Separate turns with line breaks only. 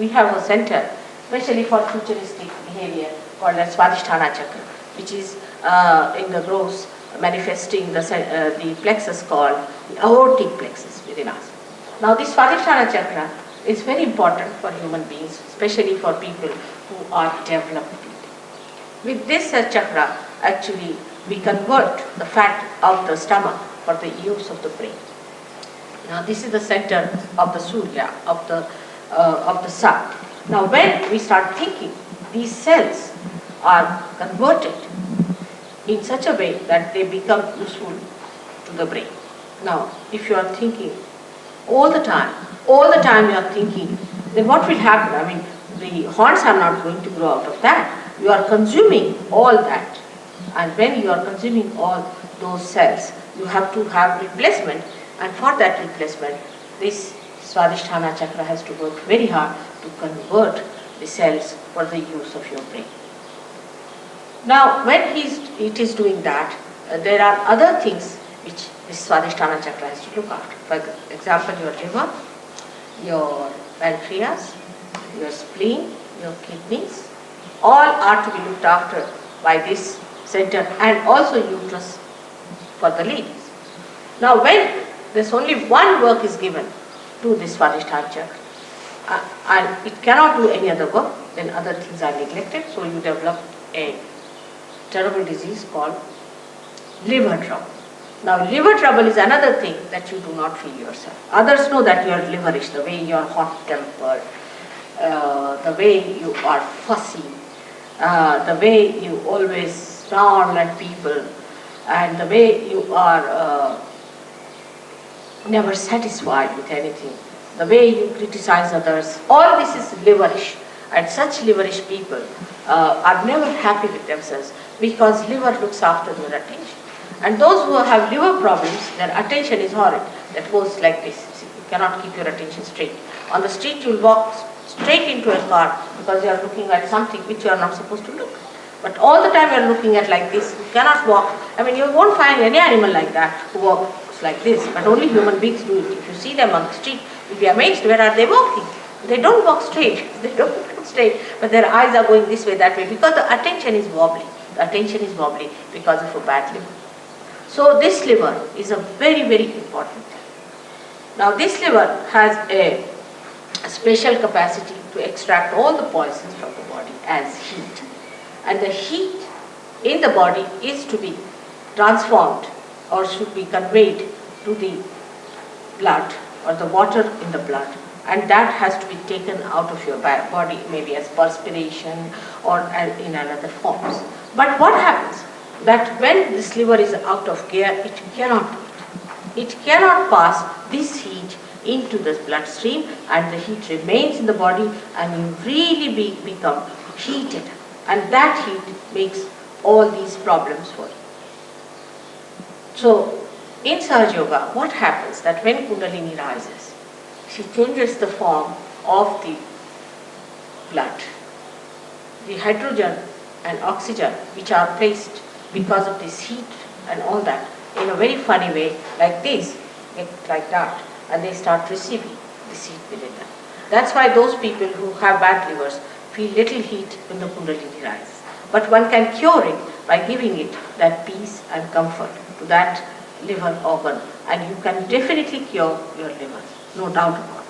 we have a center, especially for futuristic behavior, called as Swadisthan chakra, which is in the gross manifesting the plexus called the aortic plexus within us. Now this Swadhisthana chakra is very important for human beings, especially for people who are developed people. With this chakra, actually, we convert the fat of the stomach for the use of the brain. Now this is the center of the Surya, of the sun. Now when we start thinking, these cells are converted in such a way that they become useful to the brain. Now, if you are thinking all the time you are thinking, then what will happen? I mean, the horns are not going to grow out of that. You are consuming all that. And when you are consuming all those cells, you have to have replacement. And for that replacement, this Swadhisthana chakra has to work very hard to convert the cells for the use of your brain. Now, when it is doing that, there are other things which this Swadhisthana chakra has to look after. For example, your liver, your pancreas, your spleen, your kidneys, all are to be looked after by this center, and also uterus for the ladies. Now, when there's only one work is given to this Swadhisthana chakra, and it cannot do any other work, then other things are neglected, so you develop a terrible disease called liver trouble. Now, liver trouble is another thing that you do not feel yourself. Others know that you are liverish, the way you are hot-tempered, the way you are fussy, the way you always snarl at people, and the way you are never satisfied with anything, the way you criticize others. All this is liverish, and such liverish people are never happy with themselves, because liver looks after their attention. And those who have liver problems, their attention is horrid. That goes like this. See, you cannot keep your attention straight. On the street, you will walk straight into a car because you are looking at something which you are not supposed to look. But all the time you are looking at like this, you cannot walk. I mean, you won't find any animal like that who walks like this, but only human beings do it. If you see them on the street, you'll be amazed, where are they walking? They don't walk straight. They don't walk straight, but their eyes are going this way, that way, because the attention is wobbly. The attention is wobbly because of a bad liver. So this liver is a very, very important thing. Now this liver has a special capacity to extract all the poisons from the body as heat. And the heat in the body is to be transformed or should be conveyed to the blood or the water in the blood. And that has to be taken out of your body, maybe as perspiration or in another forms. But what happens? That when this liver is out of gear, it cannot do it. It cannot pass this heat into the bloodstream, and the heat remains in the body, and you really become heated. And that heat makes all these problems for you. So, in SahajaYoga, what happens that when Kundalini rises, she changes the form of the blood. The hydrogen and oxygen which are placed because of this heat and all that, in a very funny way, like this, like that, and they start receiving this heat within them. That's why those people who have bad livers feel little heat when the Kundalini rises. But one can cure it by giving it that peace and comfort to that liver organ, and you can definitely cure your liver, no doubt about it.